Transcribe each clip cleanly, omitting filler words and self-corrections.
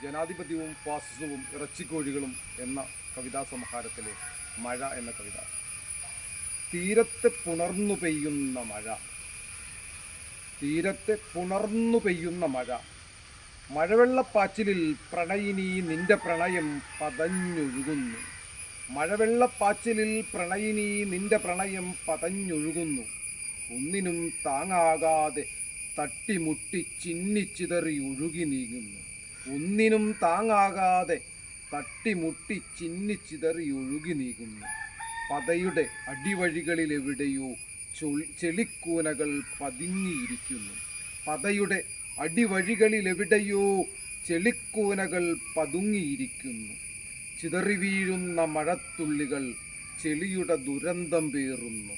ജനാധിപത്യവും ഫാസിസവും ഇറച്ചിക്കോഴികളും എന്ന കവിതാ സമാഹാരത്തിലെ മഴ എന്ന കവിത. തീരത്തെ പുണർന്നു പെയ്യുന്ന മഴ, തീരത്തെ പുണർന്നു പെയ്യുന്ന മഴ, മഴവെള്ളപ്പാച്ചിലിൽ പ്രണയിനി നിന്റെ പ്രണയം പതഞ്ഞൊഴുകുന്നു. മഴവെള്ളപ്പാച്ചിലിൽ പ്രണയിനി നിന്റെ പ്രണയം പതഞ്ഞൊഴുകുന്നു. ഒന്നിനും താങ്ങാകാതെ തട്ടിമുട്ടി ചിന്നിച്ചിതറി ഒഴുകി നീങ്ങുന്നു. ഒന്നിനും താങ്ങാകാതെ തട്ടിമുട്ടി ചിന്നിച്ചിതറി ഒഴുകി നീങ്ങുന്നു. പതയുടെ അടിവഴികളിലെവിടെയോ ചെളിക്കൂനകൾ പതുങ്ങിയിരിക്കുന്നു. പതയുടെ അടിവഴികളിലെവിടെയോ ചെളിക്കൂനകൾ പതുങ്ങിയിരിക്കുന്നു. ചിതറി വീഴുന്ന മഴത്തുള്ളികൾ ചെളിയുടെ ദുരന്തം പേറുന്നു.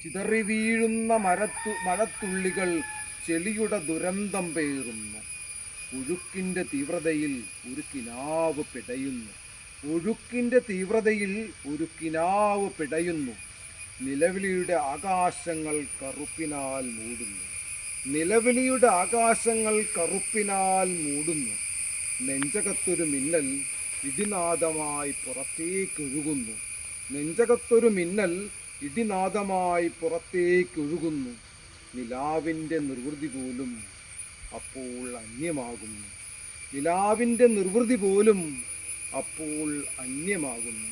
ചിതറി വീഴുന്ന മഴത്തുള്ളികൾ ചെളിയുടെ ദുരന്തം പേറുന്നു. ഒഴുക്കിൻ്റെ തീവ്രതയിൽ ഒരു കിനാവ് പിടയുന്നു. ഒഴുക്കിൻ്റെ തീവ്രതയിൽ ഒരു കിനാവ് പിടയുന്നു. നിലവിളിയുടെ ആകാശങ്ങൾ കറുപ്പിനാൽ മൂടുന്നു. നിലവിളിയുടെ ആകാശങ്ങൾ കറുപ്പിനാൽ മൂടുന്നു. നെഞ്ചകത്തൊരു മിന്നൽ ഇടിനാദമായി പുറത്തേക്കൊഴുകുന്നു. നെഞ്ചകത്തൊരു മിന്നൽ ഇടിനാദമായി പുറത്തേക്കൊഴുകുന്നു. നിലാവിൻ്റെ നിർവൃതി പോലും അപ്പോൾ അന്യമാകുന്നു. നിലാവിൻ്റെ നിർവൃതി പോലും അപ്പോൾ അന്യമാകുന്നു.